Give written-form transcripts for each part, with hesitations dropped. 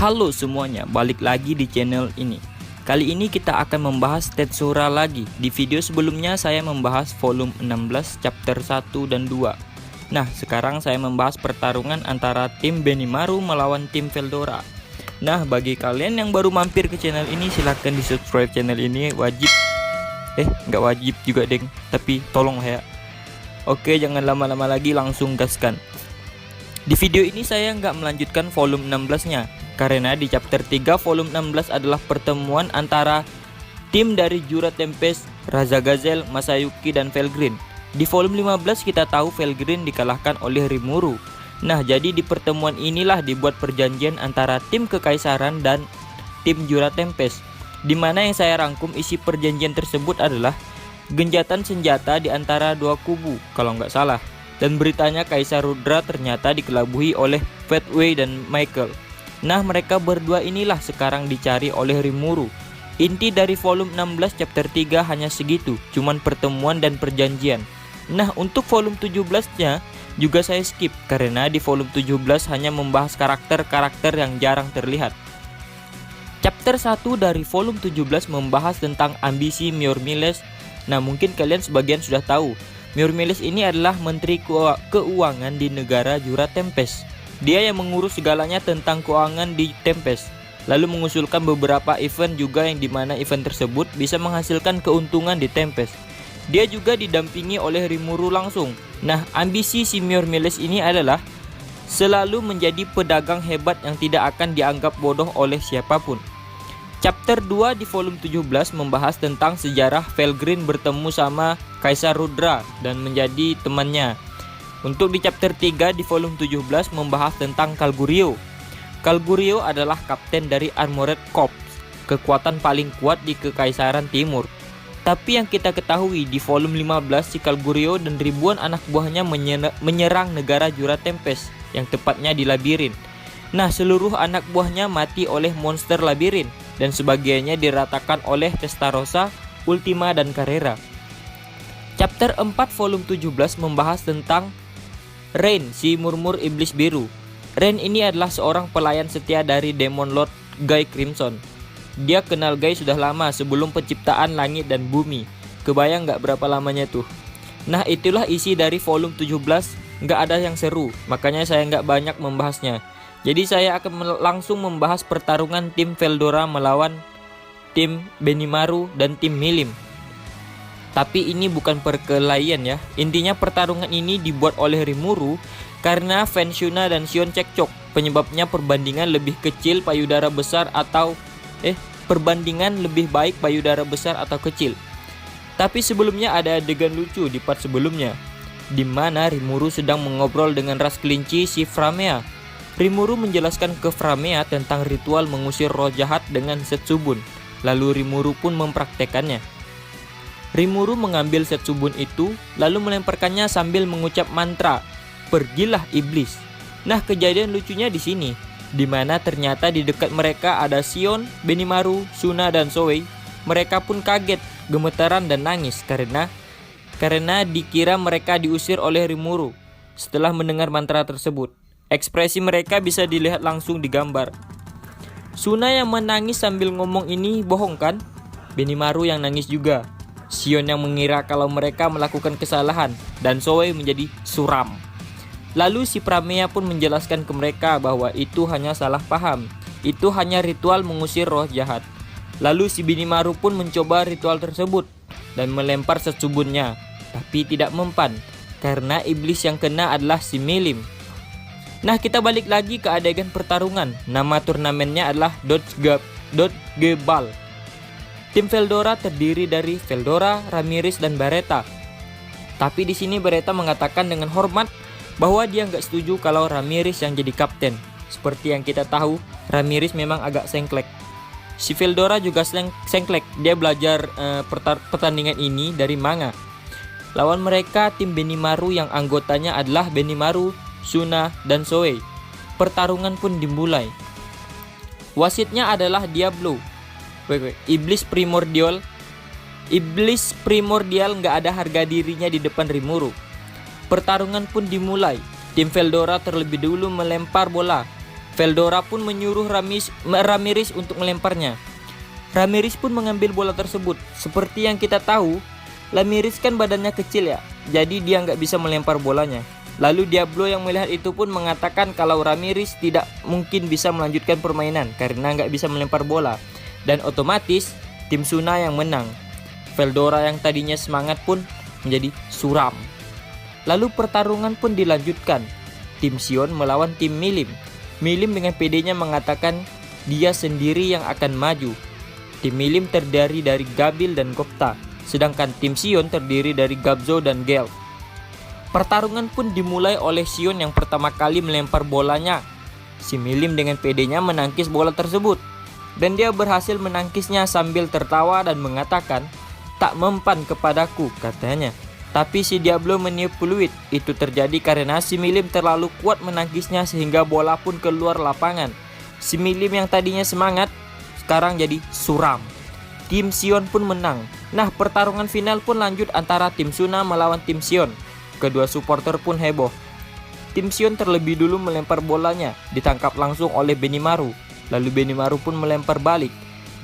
Halo semuanya, balik lagi di channel ini. Kali ini kita akan membahas Tetsura lagi. Di video sebelumnya saya membahas volume 16 chapter 1 dan 2. Nah, sekarang saya membahas pertarungan antara tim Benimaru melawan tim Veldora. Nah, bagi kalian yang baru mampir ke channel ini, silahkan di subscribe channel ini. Wajib nggak wajib juga deng, tapi tolong ya. Oke, jangan lama-lama lagi, langsung gaskan. Di video ini saya nggak melanjutkan volume 16 nya, karena di chapter 3 volume 16 adalah pertemuan antara tim dari Jura Tempest, Razagazelle, Masayuki, dan Felgreen. Di volume 15 kita tahu Felgreen dikalahkan oleh Rimuru. Nah, jadi di pertemuan inilah dibuat perjanjian antara tim Kekaisaran dan tim Jura Tempest, dimana yang saya rangkum isi perjanjian tersebut adalah genjatan senjata di antara dua kubu kalau nggak salah. Dan beritanya Kaisar Rudra ternyata dikelabui oleh Fatway dan Michael. Nah, mereka berdua inilah sekarang dicari oleh Rimuru. Inti dari volume 16 chapter 3 hanya segitu, cuman pertemuan dan perjanjian. Nah, untuk volume 17 nya juga saya skip, karena di volume 17 hanya membahas karakter-karakter yang jarang terlihat. Chapter 1 dari volume 17 membahas tentang ambisi Myormiles. Nah, mungkin kalian sebagian sudah tahu, Myormiles ini adalah Menteri Keuangan di negara Jura Tempest. Dia yang mengurus segalanya tentang keuangan di Tempest, lalu mengusulkan beberapa event juga yang dimana event tersebut bisa menghasilkan keuntungan di Tempest. Dia juga didampingi oleh Rimuru langsung. Nah, ambisi si Myormiles ini adalah selalu menjadi pedagang hebat yang tidak akan dianggap bodoh oleh siapapun. Chapter 2 di volume 17 membahas tentang sejarah Felgreen bertemu sama Kaisar Rudra dan menjadi temannya. Untuk di chapter 3 di volume 17 membahas tentang Kalgurio. Kalgurio adalah kapten dari Armored Corps, kekuatan paling kuat di Kekaisaran Timur. Tapi yang kita ketahui di volume 15 si Kalgurio dan ribuan anak buahnya menyerang negara Jura Tempest, yang tepatnya di labirin. Nah, seluruh anak buahnya mati oleh monster labirin, dan sebagiannya diratakan oleh Testarossa, Ultima, dan Carrera. Chapter 4 volume 17 membahas tentang Rain, si murmur iblis biru. Rain ini adalah seorang pelayan setia dari Demon Lord Guy Crimson. Dia kenal Guy sudah lama sebelum penciptaan langit dan bumi. Kebayang nggak berapa lamanya tuh? Nah, itulah isi dari volume 17. Nggak ada yang seru, makanya saya nggak banyak membahasnya. Jadi saya akan langsung membahas pertarungan tim Veldora melawan tim Benimaru dan tim Milim. Tapi ini bukan perkelahian ya. Intinya pertarungan ini dibuat oleh Rimuru karena fans Shuna dan Sion cekcok. Penyebabnya perbandingan lebih kecil payudara besar atau perbandingan lebih baik payudara besar atau kecil. Tapi sebelumnya ada adegan lucu di part sebelumnya, di mana Rimuru sedang mengobrol dengan ras kelinci si Framea. Rimuru menjelaskan ke Framea tentang ritual mengusir roh jahat dengan Setsubun. Lalu Rimuru pun mempraktekannya. Rimuru mengambil Setsubun itu lalu melemparkannya sambil mengucap mantra, "Pergilah iblis." Nah, kejadian lucunya di sini, di mana ternyata di dekat mereka ada Sion, Benimaru, Shuna, dan Zoe. Mereka pun kaget, gemetaran, dan nangis karena dikira mereka diusir oleh Rimuru. Setelah mendengar mantra tersebut, ekspresi mereka bisa dilihat langsung di gambar. Shuna yang menangis sambil ngomong ini bohong kan? Benimaru yang nangis juga. Sion yang mengira kalau mereka melakukan kesalahan, dan Zoe menjadi suram. Lalu si Framea pun menjelaskan ke mereka bahwa itu hanya salah paham. Itu hanya ritual mengusir roh jahat. Lalu si Benimaru pun mencoba ritual tersebut dan melempar Setsubunnya, tapi tidak mempan karena iblis yang kena adalah si Milim. Nah, kita balik lagi ke adegan pertarungan. Nama turnamennya adalah Dodgeball. Tim Veldora terdiri dari Veldora, Ramirez, dan Barretta. Tapi di sini Barretta mengatakan dengan hormat bahwa dia nggak setuju kalau Ramirez yang jadi kapten. Seperti yang kita tahu, Ramirez memang agak sengklek. Si Veldora juga sengklek. Dia belajar pertandingan ini dari manga. Lawan mereka tim Benimaru yang anggotanya adalah Benimaru, Shuna, dan Zoe. Pertarungan pun dimulai. Wasitnya adalah Diablo, iblis primordial. Iblis primordial nggak ada harga dirinya di depan Rimuru. Pertarungan pun dimulai. Tim Veldora terlebih dulu melempar bola. Veldora pun menyuruh Ramirez untuk melemparnya. Ramirez pun mengambil bola tersebut. Seperti yang kita tahu, Ramirez kan badannya kecil ya, jadi dia nggak bisa melempar bolanya. Lalu Diablo yang melihat itu pun mengatakan kalau Ramirez tidak mungkin bisa melanjutkan permainan karena nggak bisa melempar bola. Dan otomatis tim Suna yang menang. Veldora yang tadinya semangat pun menjadi suram. Lalu pertarungan pun dilanjutkan. Tim Sion melawan tim Milim. Milim dengan pedenya mengatakan dia sendiri yang akan maju. Tim Milim terdiri dari Gabil dan Gokta, sedangkan tim Sion terdiri dari Gabzo dan Gel. Pertarungan pun dimulai oleh Sion yang pertama kali melempar bolanya. Si Milim dengan pedenya menangkis bola tersebut, dan dia berhasil menangkisnya sambil tertawa dan mengatakan, "Tak mempan kepadaku," katanya. Tapi si Diablo meniup peluit. Itu terjadi karena si Milim terlalu kuat menangkisnya sehingga bola pun keluar lapangan. Si Milim yang tadinya semangat sekarang jadi suram. Tim Sion pun menang. Nah, pertarungan final pun lanjut antara tim Suna melawan tim Sion. Kedua supporter pun heboh. Tim Sion terlebih dulu melempar bolanya, ditangkap langsung oleh Benimaru. Lalu Benimaru pun melempar balik.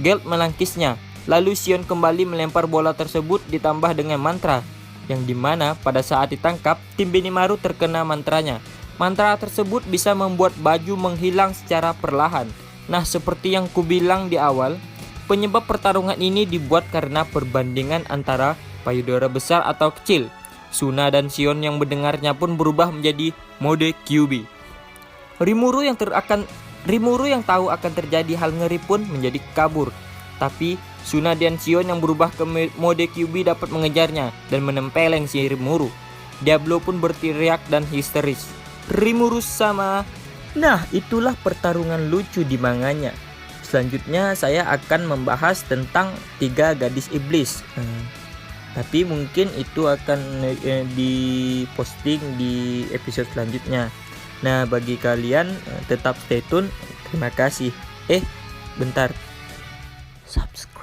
Geld menangkisnya. Lalu Sion kembali melempar bola tersebut ditambah dengan mantra, yang dimana pada saat ditangkap, tim Benimaru terkena mantranya. Mantra tersebut bisa membuat baju menghilang secara perlahan. Nah, seperti yang kubilang di awal, penyebab pertarungan ini dibuat karena perbandingan antara payudara besar atau kecil. Suna dan Sion yang mendengarnya pun berubah menjadi mode QB. Rimuru yang tahu akan terjadi hal ngeri pun menjadi kabur. Tapi Suna dan Sion yang berubah ke mode QB dapat mengejarnya dan menempeleng si Rimuru. Diablo pun berteriak dan histeris, "Rimuru sama!" Nah, itulah pertarungan lucu di manganya. Selanjutnya saya akan membahas tentang 3 gadis iblis. Tapi mungkin itu akan diposting di episode selanjutnya. Nah, bagi kalian tetap stay tune. Terima kasih. Bentar. Subscribe.